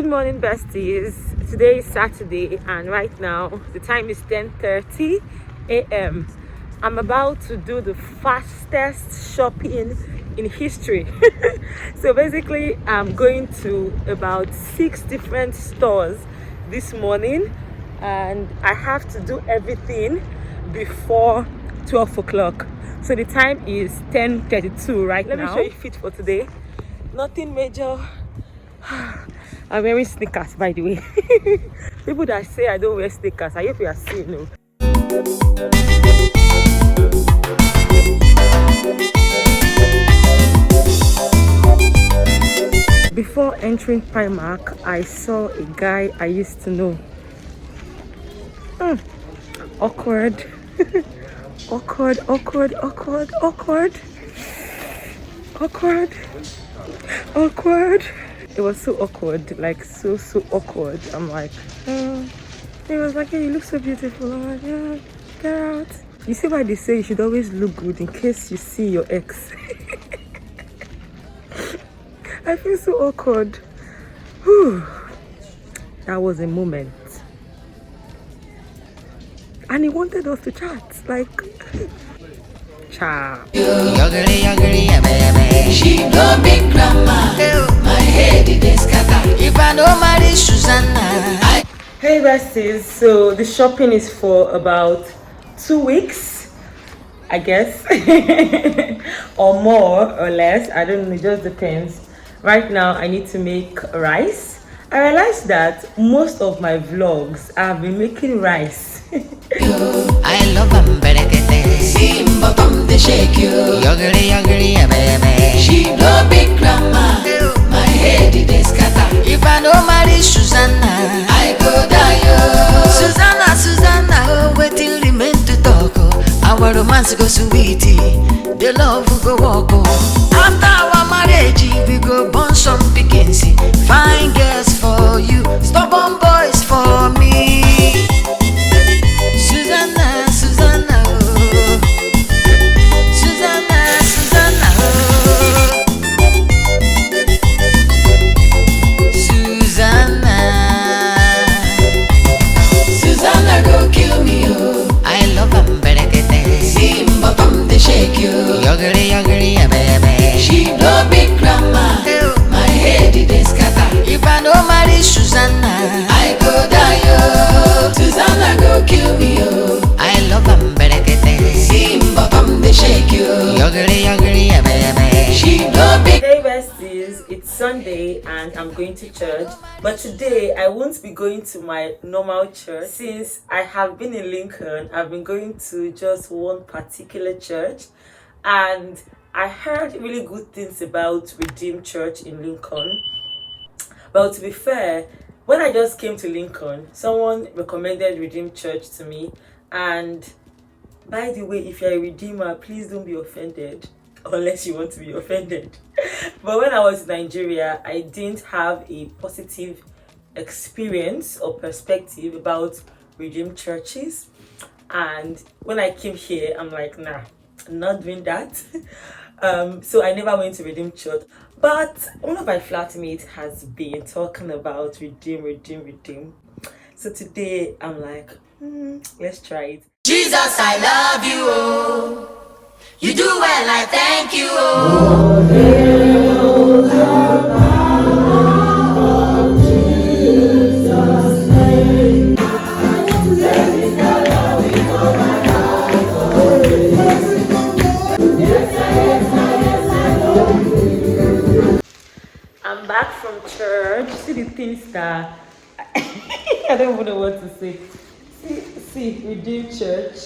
Good morning, besties. Today is Saturday, and right now the time is 10:30 a.m. I'm about to do the fastest shopping in history. So basically, I'm going to about 6 different stores this morning, and I have to do everything before 12 o'clock. So the time is 10:32 right now. Let me show you fit for today. Nothing major. I'm wearing sneakers, by the way. People that say I don't wear sneakers, I hope you are seeing. No. Before entering Primark, I saw a guy I used to know. Awkward. Awkward. It was so awkward, like so awkward. I'm like, he was like, hey, you look so beautiful. I'm like, yeah, get out. You see why they say you should always look good in case you see your ex. I feel so awkward. Whew. That was a moment. And he wanted us to chat, like, ciao. She no big grandma. My head is scatter. If I know marry Susanna. Hey besties, so the shopping is for about 2 weeks, I guess. Or more or less, I don't know, it just depends. Right now I need to make rice. I realized that most of my vlogs I've been making rice. I love berekete. Simba bum de shake you. Yogri baby. She no big grandma. My head is scatter. If I know marry Susanna, I go die. Susanna, oh, waiting remain to talk. Our romance go sweetie. The love go walk. After our marriage, we go born some pickings. Fine girls for you, stubborn boys for me. Susanna, oh. Susanna, oh. Susanna go kill me, oh. I love berekete. Simba bum de shake you. Yogri baby. She no big grandma. My head is scatter. If I no marry Susanna, I go die, oh. Susanna go kill me, oh. I love berekete. Simba bum de shake you. Yogri baby. She no big. Hey besties, it's Sunday and I'm going to church, but today I won't be going to my normal church. Since I have been in Lincoln, I've been going to just one particular church, and I heard really good things about Redeemed Church in Lincoln. But to be fair, when I just came to Lincoln, someone recommended Redeemed Church to me. And by the way, if you're a Redeemer, please don't be offended, unless you want to be offended. But when I was in Nigeria, I didn't have a positive experience or perspective about Redeemed churches. And when I came here, I'm like, nah, I'm not doing that. So I never went to Redeemed Church. But one of my flatmates has been talking about Redeem. So today I'm like, let's try it. Jesus, I love you, oh. You do well, I thank you, oh. Hail the power of Jesus' name. I'm back from church. See the things that I don't even know what to say. See, Redeemed Church.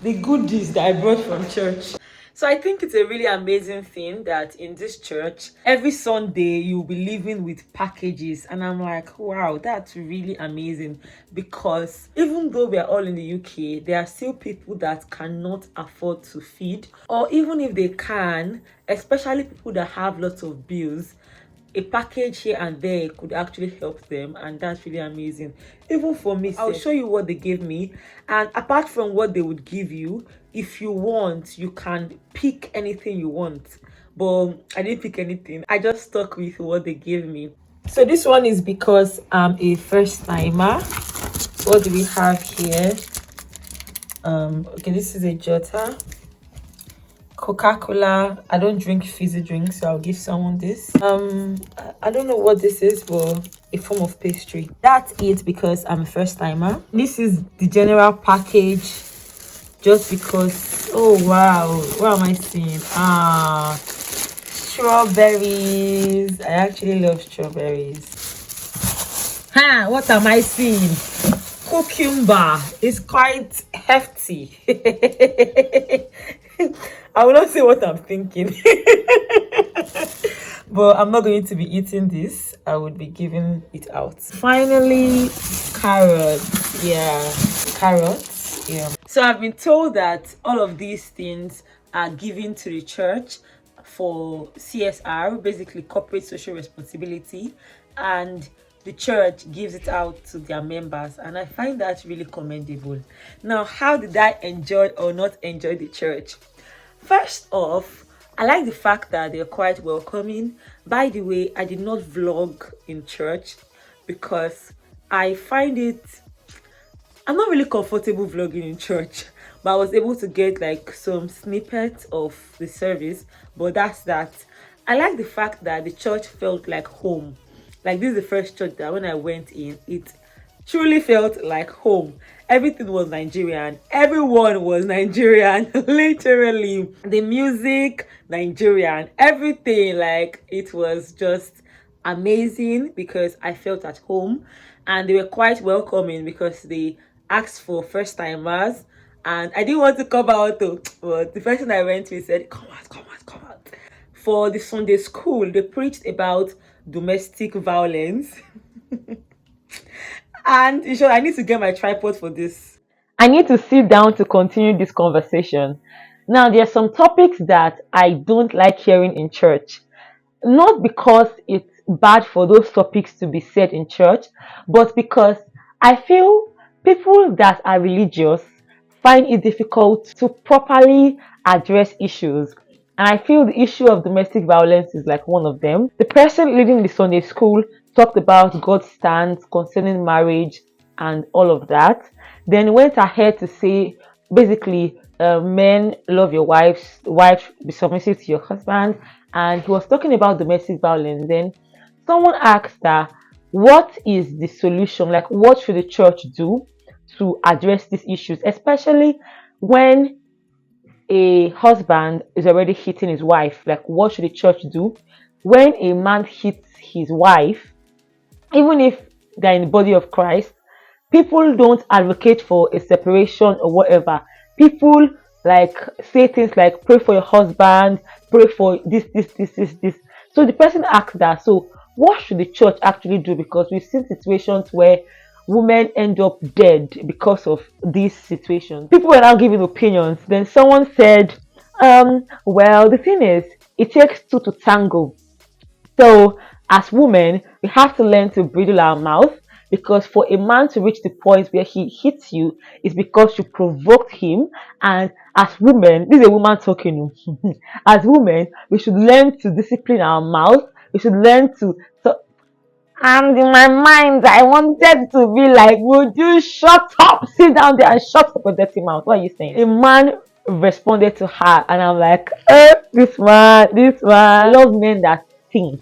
The goodies that I brought from church. So I think it's a really amazing thing that in this church, every Sunday you'll be living with packages. And I'm like, wow, that's really amazing. Because even though we're all in the UK, there are still people that cannot afford to feed. Or even if they can, especially people that have lots of bills, a package here and there could actually help them, and that's really amazing. Even for me, I'll show you what they gave me, and apart from what they would give you, if you want, you can pick anything you want. But I didn't pick anything. I just stuck with what they gave me. So this one is because I'm a first timer. What do we have here? Okay, this is a jotter. Coca-Cola. I don't drink fizzy drinks, so I'll give someone this. I don't know what this is, but a form of pastry. That's it because I'm a first timer. This is the general package, just because. Oh wow, what am I seeing? Strawberries. I actually love strawberries. What am I seeing? Cucumber. It's quite hefty. I will not say what I'm thinking. But I'm not going to be eating this. I would be giving it out. Finally, carrots. Yeah, carrots. Yeah. So I've been told that all of these things are given to the church for CSR, basically corporate social responsibility, and the church gives it out to their members, and I find that really commendable. Now, how did I enjoy or not enjoy the church? First off, I like the fact that they're quite welcoming. By the way, I did not vlog in church because I find I'm not really comfortable vlogging in church, but I was able to get like some snippets of the service, but that's that. I like the fact that the church felt like home. Like, this is the first church that when I went in, it truly felt like home. Everything was Nigerian. Everyone was Nigerian. Literally. The music, Nigerian. Everything. Like, it was just amazing because I felt at home. And they were quite welcoming because they asked for first timers. And I didn't want to come out though. But the person I went with said, come out, come out, come out. For the Sunday school, they preached about domestic violence. And in short, I need to get my tripod for this. I need to sit down to continue this conversation. Now, there are some topics that I don't like hearing in church. Not because it's bad for those topics to be said in church, but because I feel people that are religious find it difficult to properly address issues. And I feel the issue of domestic violence is like one of them. The person leading the Sunday school talked about God's stance concerning marriage and all of that. Then went ahead to say, basically, men love your wives, wife be submissive to your husband. And he was talking about domestic violence. Then someone asked that, what is the solution? Like, what should the church do to address these issues, especially when a husband is already hitting his wife? Like, what should the church do when a man hits his wife? Even if they're in the body of Christ, people don't advocate for a separation or whatever. People like say things like, pray for your husband, pray for this. So the person asked that, so what should the church actually do? Because we've seen situations where women end up dead because of these situations. People were now giving opinions. Then someone said, well, the thing is, it takes two to tango. So as women, we have to learn to bridle our mouth, because for a man to reach the point where he hits you is because you provoked him. And as women, this is a woman talking. As women, we should learn to discipline our mouth. We should learn to. And in my mind, I wanted to be like, would you shut up? Sit down there and shut up your dirty mouth. What are you saying? A man responded to her, and I'm like, this man. I love men that think.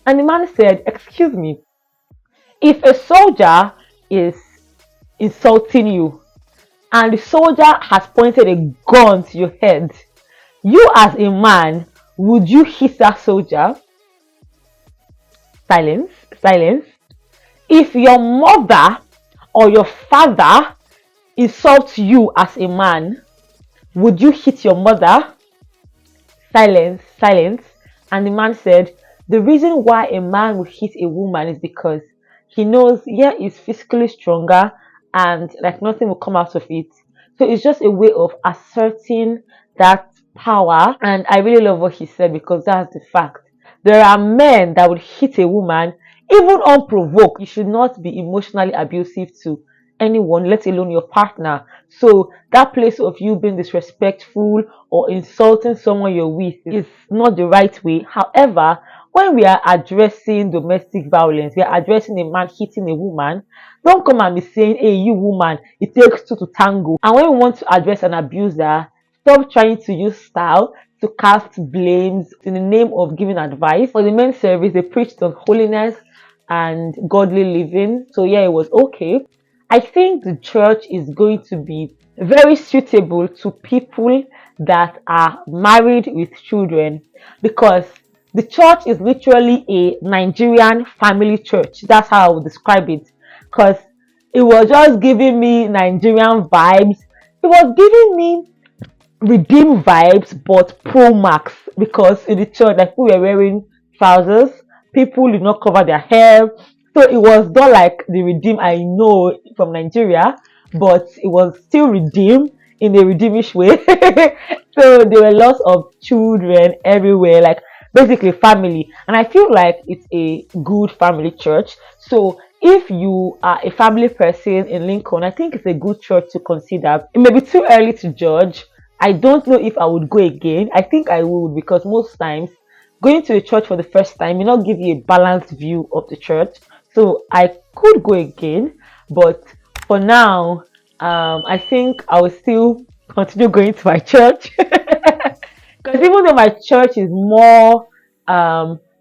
And the man said, excuse me, if a soldier is insulting you and the soldier has pointed a gun to your head, you as a man, would you hit that soldier? Silence. If your mother or your father insults you as a man, would you hit your mother? Silence. And the man said, the reason why a man would hit a woman is because he knows, yeah, he's physically stronger and like nothing will come out of it. So it's just a way of asserting that power. And I really love what he said, because that's the fact. There are men that would hit a woman even unprovoked. You should not be emotionally abusive to anyone, let alone your partner. So that place of you being disrespectful or insulting someone you're with is not the right way. However, when we are addressing domestic violence, we are addressing a man hitting a woman, don't come and be saying, hey, you woman, it takes two to tango. And when we want to address an abuser, stop trying to use style to cast blames in the name of giving advice. For the men's service, they preached on holiness and godly living. So yeah, it was okay. I think the church is going to be very suitable to people that are married with children, because the church is literally a Nigerian family church. That's how I would describe it, because it was just giving me Nigerian vibes. It was giving me redeem vibes, but pro max, because in the church, like, people were wearing trousers, people did not cover their hair. So it was not like the redeem I know from Nigeria, but it was still redeemed in a redeemish way. So there were lots of children everywhere, like basically family. And I feel like it's a good family church. So if you are a family person in Lincoln, I think it's a good church to consider. It may be too early to judge. I don't know if I would go again. I think I would, because most times going to a church for the first time may not give you a balanced view of the church. So I could go again, but for now, I think I will still continue going to my church. Because even though my church is more,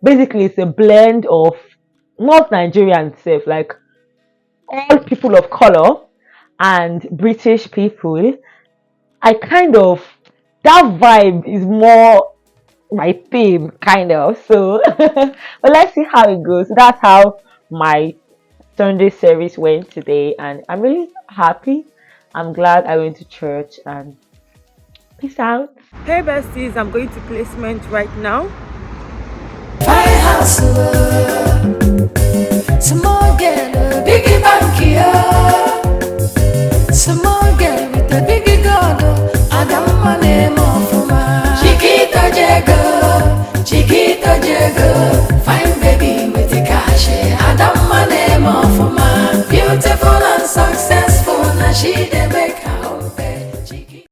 basically it's a blend of North Nigerian stuff, like all people of color and British people, I kind of, that vibe is more my theme, kind of. So, but let's see how it goes. That's how my Sunday service went today, and I'm really happy. I'm glad I went to church, and peace out. Hey besties, I'm going to placement right now. Small girl, biggie banky, small girl with a biggie god. Adama name of ma. Chiquito jego, fine baby with the cash. Adama name of ma. Beautiful and successful, now she dey make.